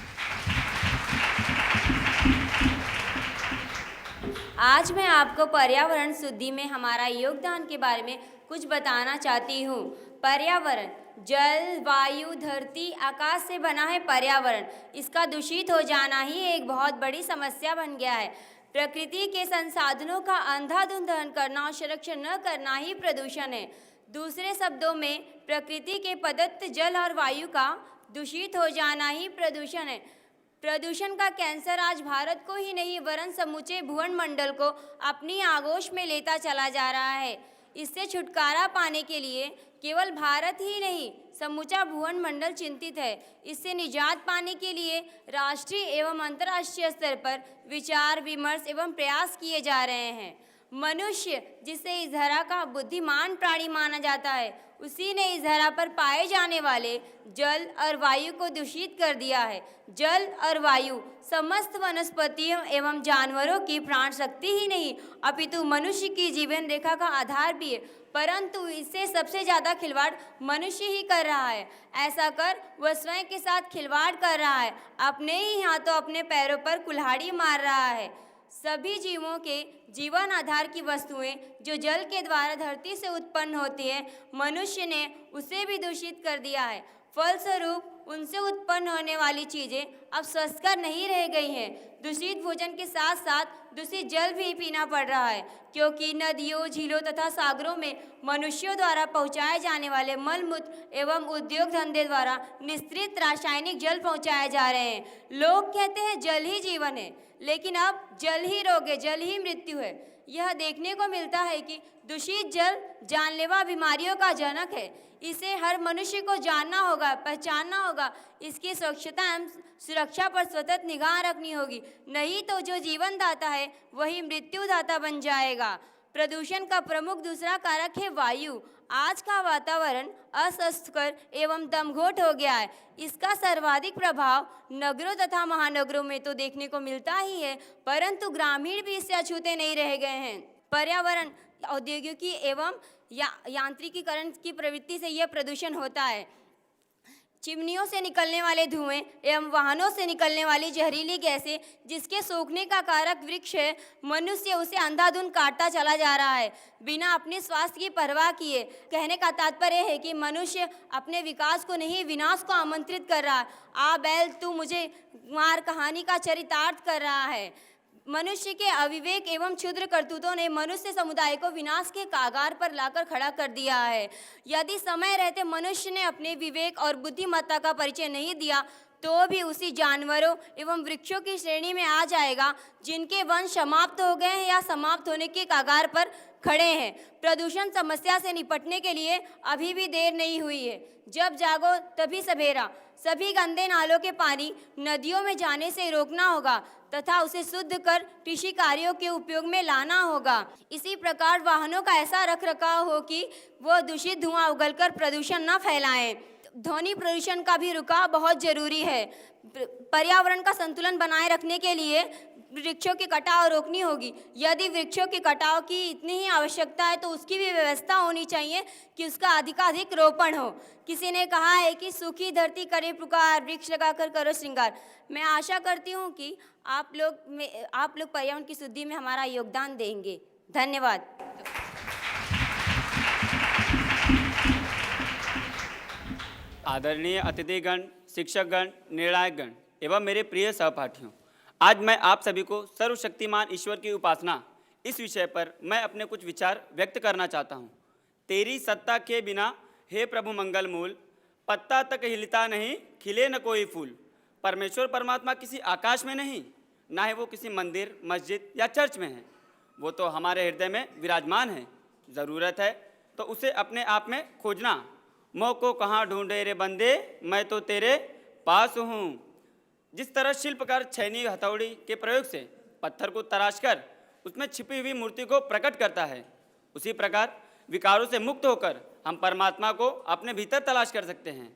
आज मैं आपको पर्यावरण शुद्धि में हमारा योगदान के बारे में कुछ बताना चाहती हूँ। पर्यावरण जल, वायु, धरती, आकाश से बना है पर्यावरण। इसका दूषित हो जाना ही एक बहुत बड़ी समस्या बन गया है। प्रकृति के संसाधनों का अंधाधुंध दहन करना और संरक्षण न करना ही प्रदूषण है। दूसरे शब्दों में प्रकृति के प्रदत्त जल और वायु का दूषित हो जाना ही प्रदूषण है। प्रदूषण का कैंसर आज भारत को ही नहीं वरन समूचे भुवन मंडल को अपनी आगोश में लेता चला जा रहा है। इससे छुटकारा पाने के लिए केवल भारत ही नहीं समूचा भुवन मंडल चिंतित है। इससे निजात पाने के लिए राष्ट्रीय एवं अंतर्राष्ट्रीय स्तर पर विचार विमर्श एवं प्रयास किए जा रहे हैं। मनुष्य जिसे इस धरा का बुद्धिमान प्राणी माना जाता है, उसी ने इस धरा पर पाए जाने वाले जल और वायु को दूषित कर दिया है। जल और वायु समस्त वनस्पतियों एवं जानवरों की प्राण शक्ति ही नहीं अपितु मनुष्य की जीवन रेखा का आधार भी है, परंतु इससे सबसे ज़्यादा खिलवाड़ मनुष्य ही कर रहा है। ऐसा कर वह स्वयं के साथ खिलवाड़ कर रहा है, अपने ही हाथों अपने पैरों पर कुल्हाड़ी मार रहा है। सभी जीवों के जीवन आधार की वस्तुएं जो जल के द्वारा धरती से उत्पन्न होती है, मनुष्य ने उसे भी दूषित कर दिया है। फलस्वरूप उनसे उत्पन्न होने वाली चीज़ें अब स्वस्थकर नहीं रह गई हैं। दूषित भोजन के साथ साथ दूषित जल भी पीना पड़ रहा है, क्योंकि नदियों, झीलों तथा सागरों में मनुष्यों द्वारा पहुंचाए जाने वाले मलमूत्र एवं उद्योग धंधे द्वारा निस्तृत रासायनिक जल पहुंचाए जा रहे हैं। लोग कहते हैं जल ही जीवन है, लेकिन अब जल ही रोग है, जल ही मृत्यु है। यह देखने को मिलता है कि दूषित जल जानलेवा बीमारियों का जनक है। इसे हर मनुष्य को जानना होगा, पहचानना होगा। इसकी स्वच्छता एवं सुरक्षा पर सतत निगाह रखनी होगी, नहीं तो जो जीवन दाता है वही मृत्यु दाता बन जाएगा। प्रदूषण का प्रमुख दूसरा कारक है वायु। आज का वातावरण अस्वस्थकर एवं दमघोट हो गया है। इसका सर्वाधिक प्रभाव नगरों तथा महानगरों में तो देखने को मिलता ही है, परंतु ग्रामीण भी इससे अछूते नहीं रह गए हैं। पर्यावरण औद्योगिकी एवं यांत्रिकीकरण की प्रवृत्ति से यह प्रदूषण होता है। चिमनियों से निकलने वाले धुएं एवं वाहनों से निकलने वाली जहरीली गैसें, जिसके सूखने का कारक वृक्ष है, मनुष्य उसे अंधाधुंध काटता चला जा रहा है बिना अपने स्वास्थ्य की परवाह किए। कहने का तात्पर्य है कि मनुष्य अपने विकास को नहीं विनाश को आमंत्रित कर रहा है। आ बैल तू मुझे मार कहानी का चरितार्थ कर रहा है। मनुष्य के अविवेक एवं क्षुद्र करतूतों ने मनुष्य समुदाय को विनाश के कागार पर लाकर खड़ा कर दिया है। यदि समय रहते मनुष्य ने अपने विवेक और बुद्धिमत्ता का परिचय नहीं दिया तो भी उसी जानवरों एवं वृक्षों की श्रेणी में आ जाएगा जिनके वंश समाप्त हो गए हैं या समाप्त होने के कागार पर खड़े हैं। प्रदूषण समस्या से निपटने के लिए अभी भी देर नहीं हुई है। जब जागो तभी सवेरा। सभी गंदे नालों के पानी नदियों में जाने से रोकना होगा तथा उसे शुद्ध कर कृषि कार्यों के उपयोग में लाना होगा। इसी प्रकार वाहनों का ऐसा रखरखाव हो कि वो दूषित धुआं उगलकर प्रदूषण न फैलाएं। ध्वनि प्रदूषण का भी रुकाव बहुत ज़रूरी है। पर्यावरण का संतुलन बनाए रखने के लिए वृक्षों की कटाव रोकनी होगी। यदि वृक्षों के कटाव की इतनी ही आवश्यकता है तो उसकी भी व्यवस्था होनी चाहिए कि उसका अधिकाधिक रोपण हो। किसी ने कहा है कि सूखी धरती करे पुकार, वृक्ष लगाकर करो श्रृंगार। मैं आशा करती हूँ कि आप लोग पर्यावरण की शुद्धि में हमारा योगदान देंगे। धन्यवाद। आदरणीय अतिथिगण, शिक्षकगण, निर्णायकगण एवं मेरे प्रिय सहपाठियों, आज मैं आप सभी को सर्वशक्तिमान ईश्वर की उपासना इस विषय पर मैं अपने कुछ विचार व्यक्त करना चाहता हूँ। तेरी सत्ता के बिना हे प्रभु मंगल मूल, पत्ता तक हिलता नहीं, खिले न कोई फूल। परमेश्वर परमात्मा किसी आकाश में नहीं, ना ही वो किसी मंदिर, मस्जिद या चर्च में है। वो तो हमारे हृदय में विराजमान है। ज़रूरत है तो उसे अपने आप में खोजना। मोह को कहाँ ढूंढे रे बंदे, मैं तो तेरे पास हूँ। जिस तरह शिल्पकार छैनी हथौड़ी के प्रयोग से पत्थर को तराशकर उसमें छिपी हुई मूर्ति को प्रकट करता है, उसी प्रकार विकारों से मुक्त होकर हम परमात्मा को अपने भीतर तलाश कर सकते हैं।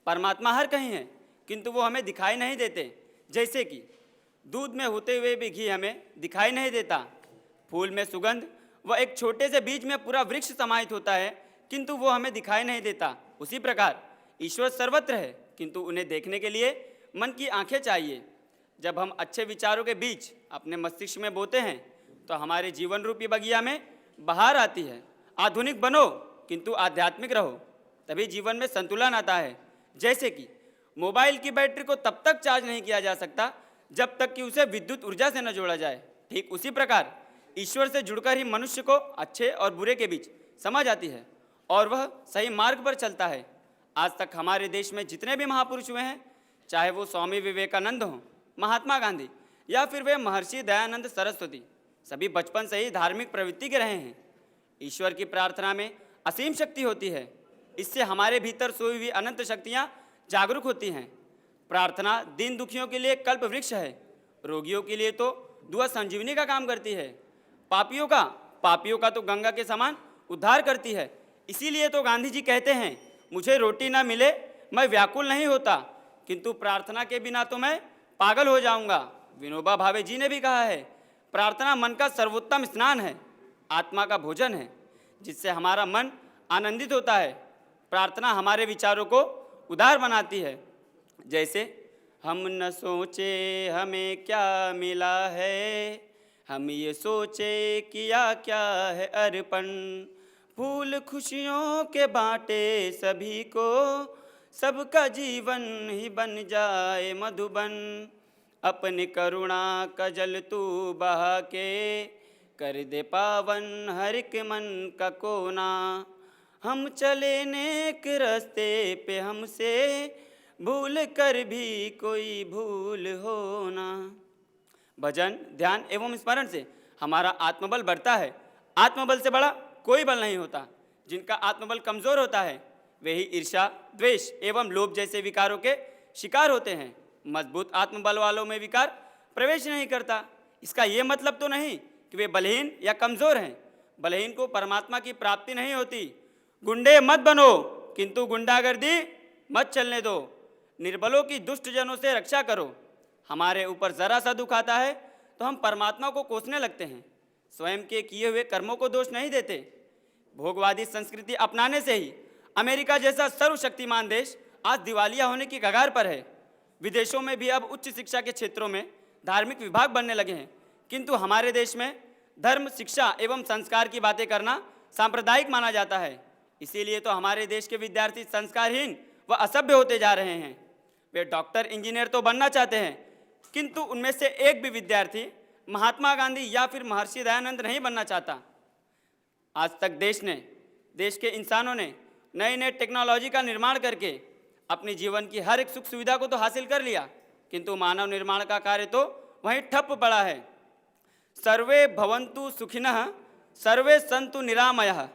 परमात्मा हर कहीं है, किंतु वो हमें दिखाई नहीं देते। जैसे कि दूध में होते हुए भी घी हमें दिखाई नहीं देता, फूल में सुगंध व एक छोटे से बीज में पूरा वृक्ष समाहित होता है, किंतु वो हमें दिखाई नहीं देता। उसी प्रकार ईश्वर सर्वत्र है, किंतु उन्हें देखने के लिए मन की आंखें चाहिए। जब हम अच्छे विचारों के बीज अपने मस्तिष्क में बोते हैं तो हमारे जीवन रूपी बगिया में बहार आती है। आधुनिक बनो किंतु आध्यात्मिक रहो, तभी जीवन में संतुलन आता है। जैसे कि मोबाइल की बैटरी को तब तक चार्ज नहीं किया जा सकता जब तक कि उसे विद्युत ऊर्जा से न जोड़ा जाए, ठीक उसी प्रकार ईश्वर से जुड़कर ही मनुष्य को अच्छे और बुरे के बीच समझ आती है और वह सही मार्ग पर चलता है। आज तक हमारे देश में जितने भी महापुरुष हुए हैं, चाहे वो स्वामी विवेकानंद हों, महात्मा गांधी या फिर वे महर्षि दयानंद सरस्वती, सभी बचपन से ही धार्मिक प्रवृत्ति के रहे हैं। ईश्वर की प्रार्थना में असीम शक्ति होती है। इससे हमारे भीतर सोई हुई अनंत शक्तियाँ जागरूक होती हैं। प्रार्थना दीन दुखियों के लिए कल्प वृक्ष है, रोगियों के लिए तो दुआ संजीवनी का काम करती है, पापियों का तो गंगा के समान उद्धार करती है। इसीलिए तो गांधी जी कहते हैं, मुझे रोटी ना मिले मैं व्याकुल नहीं होता, किंतु प्रार्थना के बिना तो मैं पागल हो जाऊंगा। विनोबा भावे जी ने भी कहा है, प्रार्थना मन का सर्वोत्तम स्नान है, आत्मा का भोजन है, जिससे हमारा मन आनंदित होता है। प्रार्थना हमारे विचारों को उदार बनाती है। जैसे हम न सोचे हमें क्या मिला है, हम ये सोचे किया क्या है अर्पण। फूल खुशियों के बांटे सभी को, सबका जीवन ही बन जाए मधुबन। अपनी करुणा का जल तू बहा के, कर दे पावन हर एक मन का कोना। हम चले नेक रास्ते पे हमसे, भूल कर भी कोई भूल हो ना। भजन, ध्यान एवं स्मरण से हमारा आत्मबल बढ़ता है। आत्मबल से बड़ा कोई बल नहीं होता। जिनका आत्मबल कमज़ोर होता है वे ही ईर्ष्या, द्वेष एवं लोभ जैसे विकारों के शिकार होते हैं। मजबूत आत्मबल वालों में विकार प्रवेश नहीं करता। इसका ये मतलब तो नहीं कि वे बलहीन या कमज़ोर हैं। बलहीन को परमात्मा की प्राप्ति नहीं होती। गुंडे मत बनो, किंतु गुंडागर्दी मत चलने दो। निर्बलों की दुष्ट जनों से रक्षा करो। हमारे ऊपर ज़रा सा दुख आता है तो हम परमात्मा को कोसने लगते हैं। स्वयं के किए हुए कर्मों को दोष नहीं देते। भोगवादी संस्कृति अपनाने से ही अमेरिका जैसा सर्वशक्तिमान देश आज दिवालिया होने की कगार पर है। विदेशों में भी अब उच्च शिक्षा के क्षेत्रों में धार्मिक विभाग बनने लगे हैं, किंतु हमारे देश में धर्म, शिक्षा एवं संस्कार की बातें करना सांप्रदायिक माना जाता है। इसीलिए तो हमारे देश के विद्यार्थी संस्कारहीन व असभ्य होते जा रहे हैं। वे डॉक्टर, इंजीनियर तो बनना चाहते हैं, किंतु उनमें से एक भी विद्यार्थी महात्मा गांधी या फिर महर्षि दयानंद नहीं बनना चाहता। आज तक देश के इंसानों ने नई नई टेक्नोलॉजी का निर्माण करके अपने जीवन की हर एक सुख सुविधा को तो हासिल कर लिया, किंतु मानव निर्माण का कार्य तो वहीं ठप पड़ा है। सर्वे भवन्तु सुखिनः, सर्वे सन्तु निरामयः,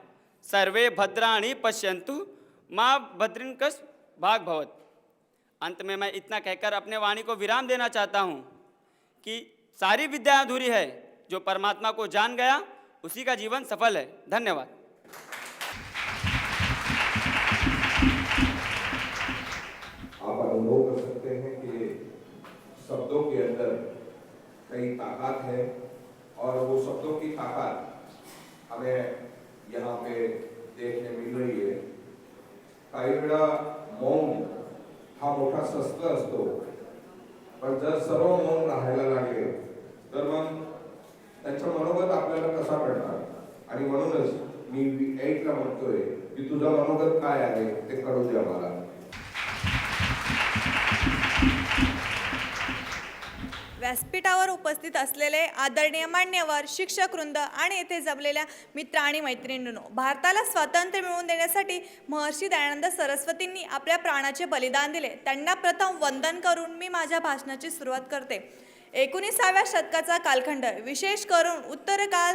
सर्वे भद्राणि पश्यन्तु माँ भद्रिंकश भाग भवत। अंत में मैं इतना कहकर अपने वाणी को विराम देना चाहता हूँ कि सारी विद्या अधूरी है, जो परमात्मा को जान गया उसी का जीवन सफल है। धन्यवाद। मौन हा मोठा शस्त्र असतो, पण जर सर्व मौन राहायला लागले तर मग त्यांचं मनोगत आपल्याला कसा पडणार. आणि म्हणूनच मी V8 म्हणतोय की तुझं मनोगत काय आहे ते कळू दे आम्हाला. व्यासपीठावर उपस्थित असलेले आदरणीय मान्यवर, शिक्षक वृंद आणि येथे जमलेल्या मित्र आणि मैत्रिणींनो, भारताला स्वातंत्र्य मिळवून देण्यासाठी महर्षी दयानंद सरस्वतींनी आपल्या प्राणाचे बलिदान दिले. त्यांना प्रथम वंदन करून मी माझ्या भाषणाची सुरुवात करते. 19व्या शतकाचा कालखंड, विशेष करून उत्तरकाळ